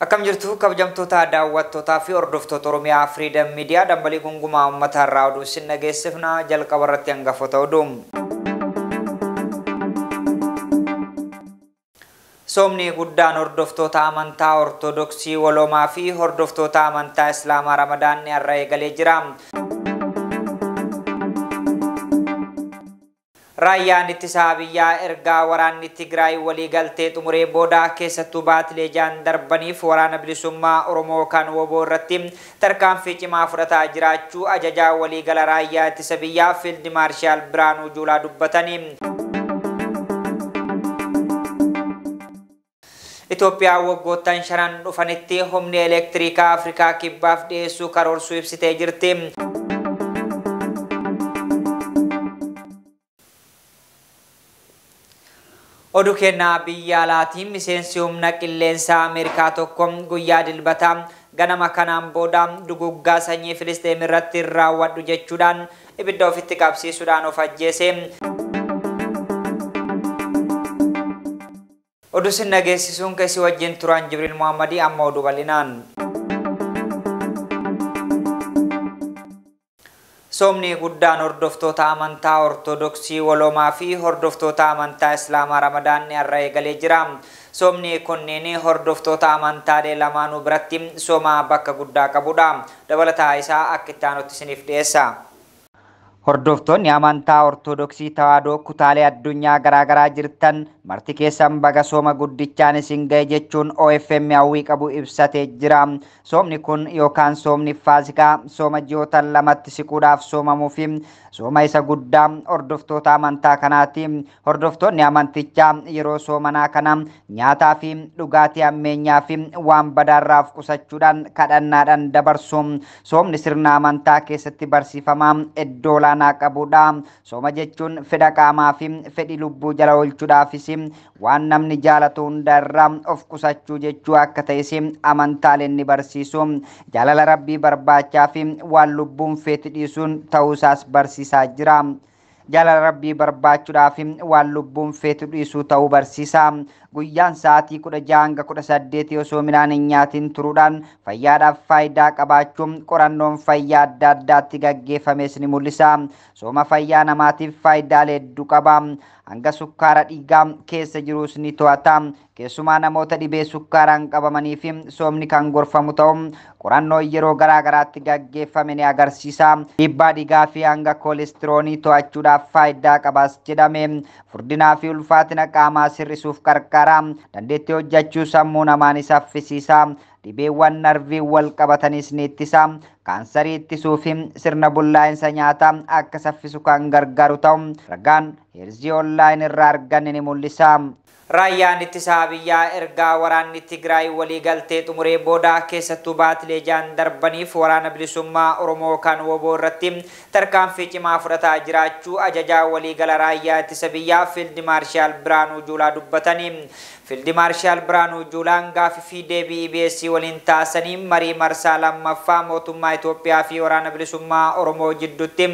Akkam jirtu kabajamtoota daawwattootaa fi hordoftoota Oromiyaa Freedom Media dambalii gungumaa uummata irraa oduu isin dhageessifna jalqaba irratti hangafoota oduu. Soomni guddaan hordoftoota amantaa Ortodoksii Waloomaa fi hordoftoota amantaa Islaamaa Ramadaan irra eegalee jira. Raayyaan ittisa biyyaa ergaa waraanni Tigraay walii galtee xumuree booda keessattuu baatilee jaan darbaniif waraana bilisummaa Oromoo kan WBO irratti tarkaanfii cimaa fudhataa jiraachuu ajajaa waliigala raayyaa ittisa biyyaa Fiild Maarshaal Biraanuu Juulaa dubbatanii. Itoophiyaa waggoottan shanan dhufanitti humni elektirikaa Afrikaa kibbaaf dhiyeessuu karoorsuu ibsitee jirti. Oduu kennaa biyya alaatiin miseensi humna qilleensaa Ameerikaa tokko guyyaa dilbataa ganama kanaan booda duguggaa sanyii Filisxeem irratti raawwadhu jechuudhaan ibidda ofitti qabsiisuudhaan of ajjeese. Oduu sin dhageessisuun keessi wajjin turan Jibriil Muhammadii amma oduu bal'inaan. Soomni guddaan hordoftoota amantaa Ortodoksii Waloomaa fi hordoftoota amantaa Islaamaa Ramadaan irra eegalee jira. Soomni kunneen hordoftoota amantaalee lamaanuu biratti sooma bakka guddaa qabudha. Dabalataa isaa akka itti aanutti isiniif dhiyeessa. Hordoftoonni amantaa Ortodoksii Tawaahidoo kutaalee addunyaa garaagaraa jirtan marti keessan baga sooma guddichaan isin ga'e jechuun OFM hawwii qabu ibsatee jira. Soomni kun yookaan soomni Faasikaa sooma ji'oota lamatti siquudhaaf soomamuu fi sooma isa guddaa hordoftoota amantaa kanaati. Hordoftoonni amantichaa yeroo soomanaa kana nyaataa fi dhugaatii ammeenyaa fi waan badaarraaf qusachuudhaan kadhannaadhaan dabarsu. Soomni sirna amantaa keessatti barsiifamaa iddoo olaanaa qabudha. Sooma jechuun fedha qaamaa fi fedhii lubbuu jala oolchuudhaafis waan namni jaalatu hundarraa of qusachuu jechuu akka ta'es amantaaleen ni barsiisu. Jaalala Rabbii barbaachaa fi waan lubbuun feeti dhiisuun ta'uusaas barsiisaa jira. Jaalala Rabbii barbaachuudhaaf waan lubbuun feetu dhiisuu ta'uu barsiisa. Guyyaan sa'aatii 16 hanga 18 osoo midhaan hin nyaatin turuudhaan fayyaadhaaf faayidaa qabaachuun qorannoon fayyaa adda addaatti gaggeeffames ni mul'isa. Sooma fayyaa namaatiif faayidaalee hedduu qaba. Hanga sukkaara dhiigaa keessa jirus ni to'ata. Keessumaa namoota dhibee sukkaaraan qabamaniif soomni kan gorfamu ta'u qorannoo yeroo garaagaraatti gaggeeffame ni agarsiisa. Dhiibbaa dhiigaa fi hanga koolestiroolii to'achuudhaaf faayidaa qabas jedhame. Furdinaa fi ulfaatina qaamaa sirrisuuf qarqara. Dandeettii hojjechuu sammuu namaa ni saffisiisa. Dhibeewwan narvii wal qabatanis ni ittisa. Kaansarii ittisuu fi sirna bullaa'insa nyaataa akka saffisu kan gargaaru ta'u ragaan heerzii onlaayinii irraa arganne ni mul'isa. Raayyaan ittisa biyyaa ergaa waraanni Tigraay walii galtee xumuree booda keessattuu baatilee jaan darbaniif waraana bilisummaa Oromoo kan WBO irratti tarkaanfii cimaa fudhataa jiraachuu ajajaa waliigala raayyaa ittisa biyyaa Fiild Maarshaal Biraanuu Juulaa dubbatanii. Fiild Maarshaal Biraanuu Juulaan gaaffii fi deebii EBS waliin taasisanii marii marsaa lammaffaa mootummaa Itoophiyaa fi waraana bilisummaa Oromoo jidduutti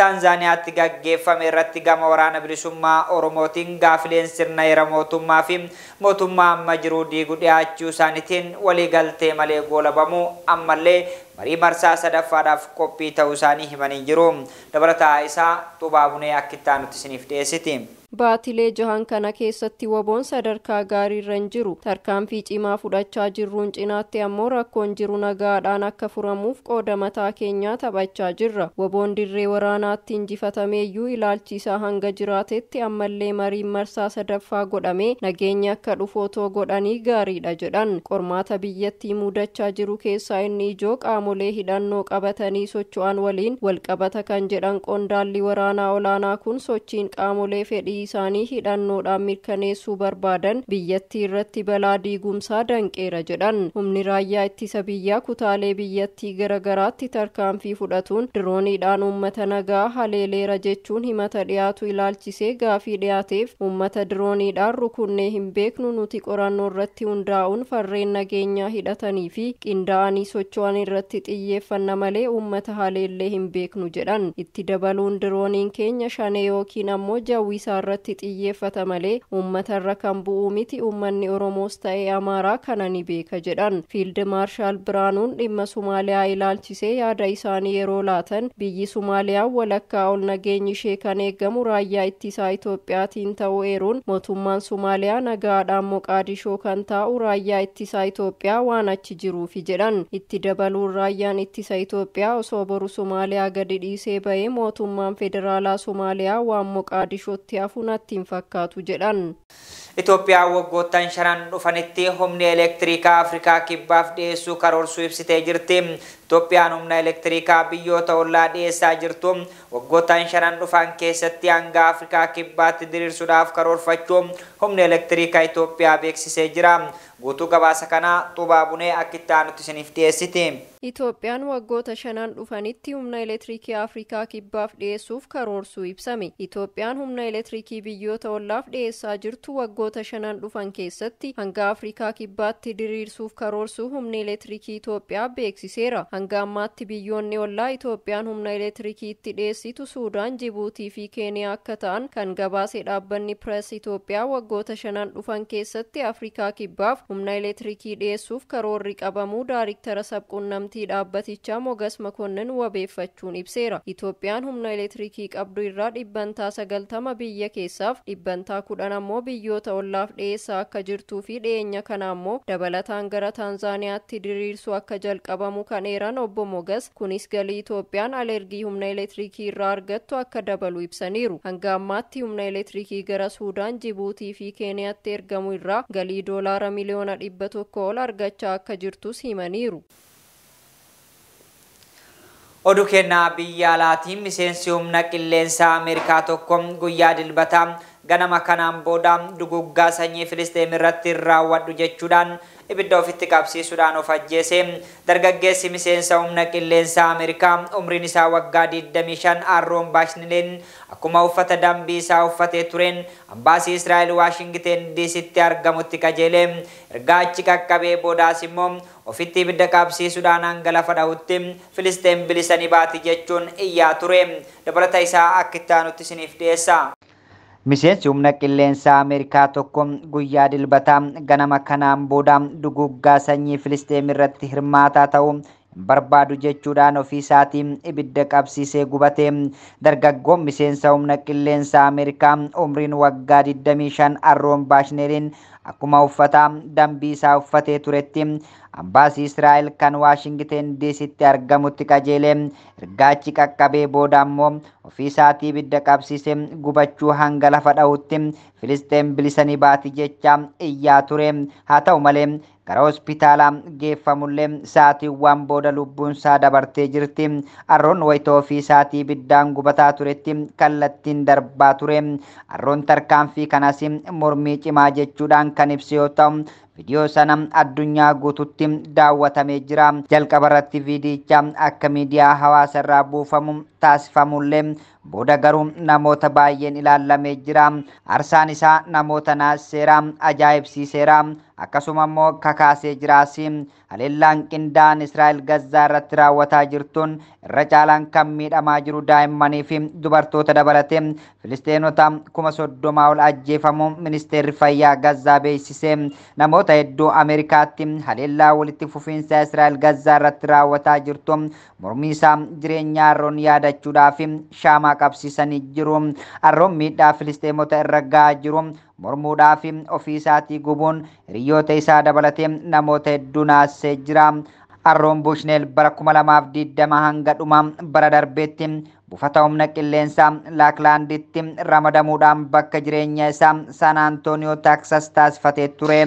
Taanzaaniyaatti gaggeeffame irratti gama waraana bilisummaa Oromootiin gaaffileen sirna heera mootummaa fi mootummaa amma jiru diiguu dhiyaachuu isaaniitiin waliigaltee malee goolabamuu ammallee marii marsaa sadaffaadhaaf qophii ta'uu isaanii himanii jiru. Dabalataa isaa Xubaabunee akka itti aanutti isiniif dhiyeessiti. Baatilee jahan kana keessatti WBO'n sadarkaa gaariirra hin jiru. Tarkaanfii cimaa fudhachaa jirruun cinaatti ammoo rakkoon jiru nagaadhaan akka furamuuf qooda mataa keenyaa taphachaa jirra. WBO'n dirree waraanaatti injifatameeyyuu ilaalchi isaa hanga jiraatetti ammallee mariin marsaa sadaffaa godhamee nageenya akka dhufu otoo godhanii gaariidha jedhan. Qormaata biyyattii mudachaa jiru keessaa inni ijoo qaamolee hidhannoo qabatanii socho'an waliin walqabata kan jedhan qondaalli waraanaa olaanaa kun sochiin qaamolee fedhii isaanii hidhannoodhaan mirkaneessuu barbaadan biyyattii irratti balaa diigumsaa danqeera jedhan. Humni raayyaa ittisa biyyaa kutaalee biyyattii garagaraatti tarkaanfii fudhatuun dirooniidhaan uummata nagaa haleeleera jechuun himata dhiyaatu ilaalchisee gaafii dhiyaateef uummata dirooniidhaan rukunnee hin beeknu nuti qorannoo irratti hundaa'uun farreen nageenyaa hidhatanii fi qindaa'anii socho'an irratti xiyyeeffanna malee uummata haleellee hin beeknu jedhan. Itti dabaluun dirooniin keenya shanee yookiin ammoo jawwisaa irratti xiyyeeffata malee uummatarra kan bu'u miti, uummanni Oromoos ta'ee Amaaraa kana ni beeka jedhan. Fiild Maarshaal Biraanuun dhimma Somaaliyaa ilaalchisee yaada isaanii yeroo laatan biyyi Somaaliyaa walakkaa ol nageenyi ishee kan eegamu raayyaa ittisaa Itoophiyaatiin ta'uu eeruun mootummaan Somaaliyaa nagaadhaan Moqaadishoo kan taa'u raayyaa ittisaa Itoophiyaa waan achi jiruufi jedhan. Itti dabaluun raayyaan ittisa Itoophiyaa osoo boru Somaaliyaa gadi dhiisee bahee mootummaan federaalaa Somaaliyaa waan Moqaadishootti hafu natti hin fakkaatu jedhan. Itoophiyaan waggoottan shanan dhufanitti humni elektirikaa Afrikaa kibbaaf dhiyeessuu karoorsuu ibsitee jirti. Itoophiyaan humna elektirikaa biyyoota ollaa dhiyeessaa jirtu waggoottan shanan dhufan keessatti hanga Afrikaa kibbaatti diriirsuudhaaf karoorfachuu humni elektirikaa Itoophiyaa beeksisee jira. Guutuu gabaasa kana Xubaa Bunee akka itti aanutti isiniif dhiyeessiti. Itoophiyaan waggoota shanan dhufanitti humna elektirikii Afrikaa kibbaaf dhiyeessuuf karoorsuu ibsame. Itoophiyaan humna elektirikii biyyoota ollaaf dhiyeessaa jirtu waggoota shanan dhufan keessatti hanga Afrikaa kibbaatti diriirsuuf karoorsuu humni elektirikii Itoophiyaa beeksiseera. Hanga ammaatti biyyoonni ollaa Itoophiyaan humna elektirikii itti dhiyeessitu Suudaan, Jibuutii fi Keeniyaa akka ta'an kan gabaase dhaabbanni Pirees Itoophiyaa waggoota shanan dhufan keessatti Afrikaa kibbaaf humna elektirikii dhiyeessuuf karoorri qabamuu daariktara sabquunnamtii dhaabbatichaa Mogas Makonnin wabeeffachuun ibseera. Itoophiyaan humna elektirikii qabdu irraa 90% biyya keessaaf 10% ammoo biyyoota ollaaf dhiyeessaa akka jirtuu fi dhiyeenya kana ammoo dabalataan gara Taanzaaniyaatti diriirsuu akka jalqabamu kan eeran obbo Mogas, kunis galii Itoophiyaan alergii humna elektirikii irraa argattu akka dabalu ibsaniiru. Hanga ammaatti humna elektirikii gara Suudaan, Jibuutii fi Keeniyaatti ergamu irraa galii doolaara miliyoona 100 ol argachaa akka jirtus himaniiru. Oduu kennaa biyya alaatiin miseensi humna qilleensaa Ameerikaa tokko guyyaa dilbataa ganama kanaan booda duguggaa sanyii Filisxeem irratti raawwadhu jechuudhaan ibidda ofitti qabsiisuudhaan of ajjeese. Dargaggeessi miseensa humna qilleensaa Ameerikaa umriin isaa waggaa 25 Aaroon Baashnileen akkuma uffata dambii isaa uffatee tureen ambaasii Israa'el Waashingten DC'tti argamutti qajeele. Erga achi qaqqabee boodaas immoo ofitti ibidda qabsiisuudhaan hanga lafa dhahutti Filisxeem bilisanii baati jechuun iyyaa ture. Dabalata isaa akka itti aanutti isiniif dhiyeessa. Miseensi humna qilleensaa Ameerikaa tokko guyyaa dilbataa ganama kanaan booda duguggaa sanyii Filisxeem irratti hirmaataa ta'uu barbaadu jechuudhaan ofii isaatiin ibidda qabsiisee gubate. Dargaggoon miseensa humna qilleensaa Ameerikaa umriin waggaa 25 Aaroon Baashneeliin akkuma uffata dambii isaa uffatee turetti ambaasii Israa'el kan Waashingten DC'tti argamutti qajeele. Erga achi qaqqabee booda ammoo ofii isaatii ibidda qabsiisee gubachuu hanga lafa dhahutti Filisxeem bilisanii baati jecha iyyaa ture. Haa ta'u malee gara hospitaalaa geeffamullee sa'aatiiwwan booda lubbuun isaa dabartee jirti. Aaroon wayita ofii isaatii ibiddaan gubataa turetti kallattiin darbaa ture. Aaroon tarkaanfii kanas mormii cimaa jechuudhaan kan ibsu yoo ta'u viidiyoo sana addunyaa guututti daawwatamee jira. Jalqaba irratti viidiyicha akka miidiyaa hawaasaa irraa buufamu taasifamullee booda garuu namoota baay'een ilaallamee jira. Aarsaan isaa namoota naasseera, ajaa'ibsiiseera, akkasuma immoo kakaasee jiraas. Haleellaan qindaa'aan Israa'el Gazzaa irratti raawwataa jirtuun irra caalaan kan miidhamaa jiru daa'immanii fi dubartoota dabalatee Filisxeenota 30,000 ol ajjeefamuu ministeerri fayyaa Gazzaa beeksise. Namoota hedduu Ameerikaatti haleellaa walitti fufiinsa Israa'el Gazzaa irratti raawwataa jirtu mormii isaa jireenya Aaroon yaadachuudhaaf shaamaa qabsiisanii jiru. Aaroon miidhaa Filisxeemota irra gahaa jiru mormuudhaaf ofii isaatii gubuun hiriyoota isaa dabalatee namoota hedduu naasee jira. Aaroon Bushneel bara 2020 hanga dhuma bara darbeetti buufata humna qilleensaa Laaklaanditti ramadamuudhaan bakka jireenya isaa San Antooniyoo Taaksas taasifatee ture.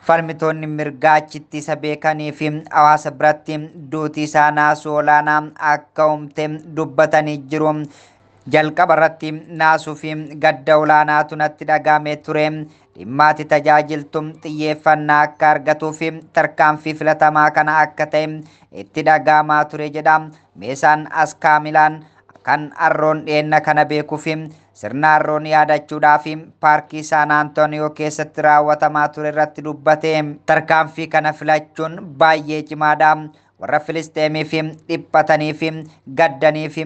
Falmitoonni mirgaa achitti isa beekanii fi hawaasa biratti duutii isaa naasuu olaanaa akka uumte dubbatanii jiru. Jalqaba irratti naasuu fi gadda olaanaatu natti dhagahamee ture. Dhimmaati tajaajiltu xiyyeeffannaa akka argatuu fi tarkaanfii filatamaa kana akka ta'e itti dhagahamaa ture jedha. Meeshaan Askaamilaan kan Aaroon dhiyeenya kana beekuu fi sirna Aaroon yaadachuudhaaf paarkii San Antooniyoo keessatti raawwatamaa ture irratti dubbate. Tarkaanfii kana filachuun baay'ee cimaadha. warra Filisteemiif dhiphataniif gaddaniif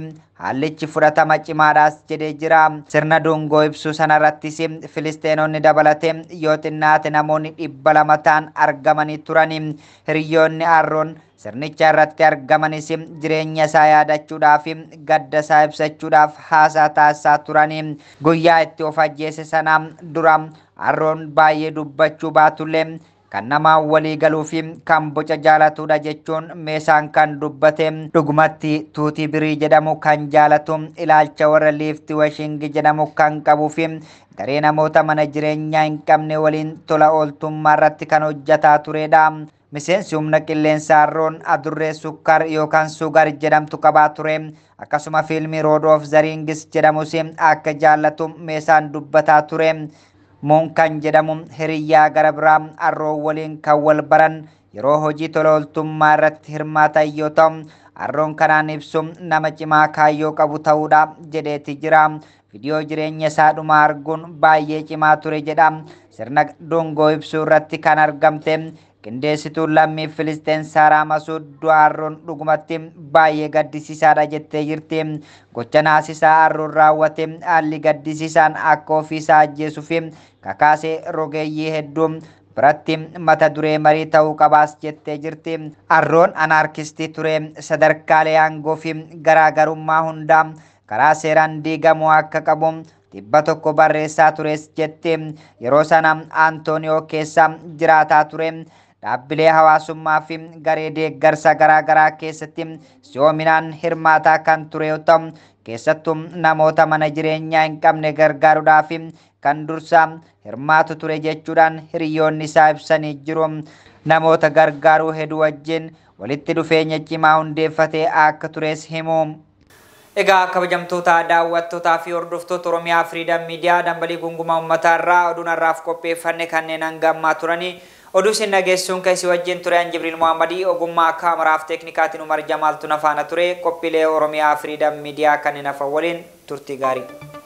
haallichi fudhatama cimaadhaas jedhee jira. Sirna dungoo ibsu sanarrattis Filisteenonni dabalate yoo xinnaate namoonni 200 ta'an argamanii turan. Hiriyoonni Arroon sirnicha irratti argamanis jireenya isaa yaadachuudhaaf gadda isaa ibsachuudhaaf haasaa taasisaa turan. Guyyaa itti of ajjeese sana dura Arroon baay'ee dubbachuu baatullee kan nama walii galuu fi kan boca jaalatudha jechuun meeshaan kan dubbate. Dhugumatti tuutii birii jedhamu kan jaalatu, ilaalcha warra liifti washingi jedhamu kan qabuu fi garee namoota mana jireenyaa hin qabne waliin tola ooltummaa irratti kan hojjetaa turedha. Miseensi humna qilleensaa Arroon adurree sukkar yookaan sugar jedhamtu qabaa ture. Akkasuma fiilmii Lord of the Rings jedhamus akka jaallatu meeshaan dubbataa ture. Moonkan jedhamu hiriyyaa gara biraa Arroon waliin kan wal baran yeroo hojii tola ooltummaa irratti hirmaatan yoo ta'u, Arroon kanaan ibsu nama cimaa kaayyoo qabu ta'uudha jedheeti jira. Viidiyoo jireenya isaa dhumaa arguun baay'ee cimaa ture jedha. Sirna dungoo ibsuu irratti kan argamte qindeessituun lammii Filisteen Saaraa Masuud du'a Arroon dhugumatti baay'ee gaddisiisaadha jettee jirti. Gocha naasisaa Arroon raawwate haalli gaddisiisaan akka ofiisaa ajjeesuuf kakaasee rogeeyyii hedduu biratti mata duree marii ta'uu qabaas jettee jirti. Arroon anaarkistii ture. Sadarkaalee aangoo fi garaagarummaa hundaa karaa seeraan diigamuu akka qabu dhibba tokko barreessaa tures jetti. Yeroo sana Antooniyoo keessa jiraataa ture. Dhaabbilee hawaasummaa fi garee deeggarsa garaagaraa keessatti siyoominaan hirmaataa kan ture yoo ta'u, keessattuu namoota mana jireenyaa hin qabne gargaaruudhaaf kan dursa hirmaatu ture jechuudhaan hiriyoonni isaa ibsanii jiru. Namoota gargaaruu hedduu wajjin walitti dhufeenya cimaa hundeeffatee akka tures himu. Egaa kabajamtoota daawwattootaa fi hordoftoota Oromiyaa Freedom Media dambalii gungumaa uummataa irraa oduun har'aaf qopheeffanne kanneen hanga ammaa turanii oduu isin dhageessuun keessi wajjin ture Jibriil Muhammadii ogummaa kaameraaf teeknikaatiin Umar Jamaaltu nafaana ture. Qophiilee Oromiyaa Freedom Media kanneen hafan waliin turtii gaarii.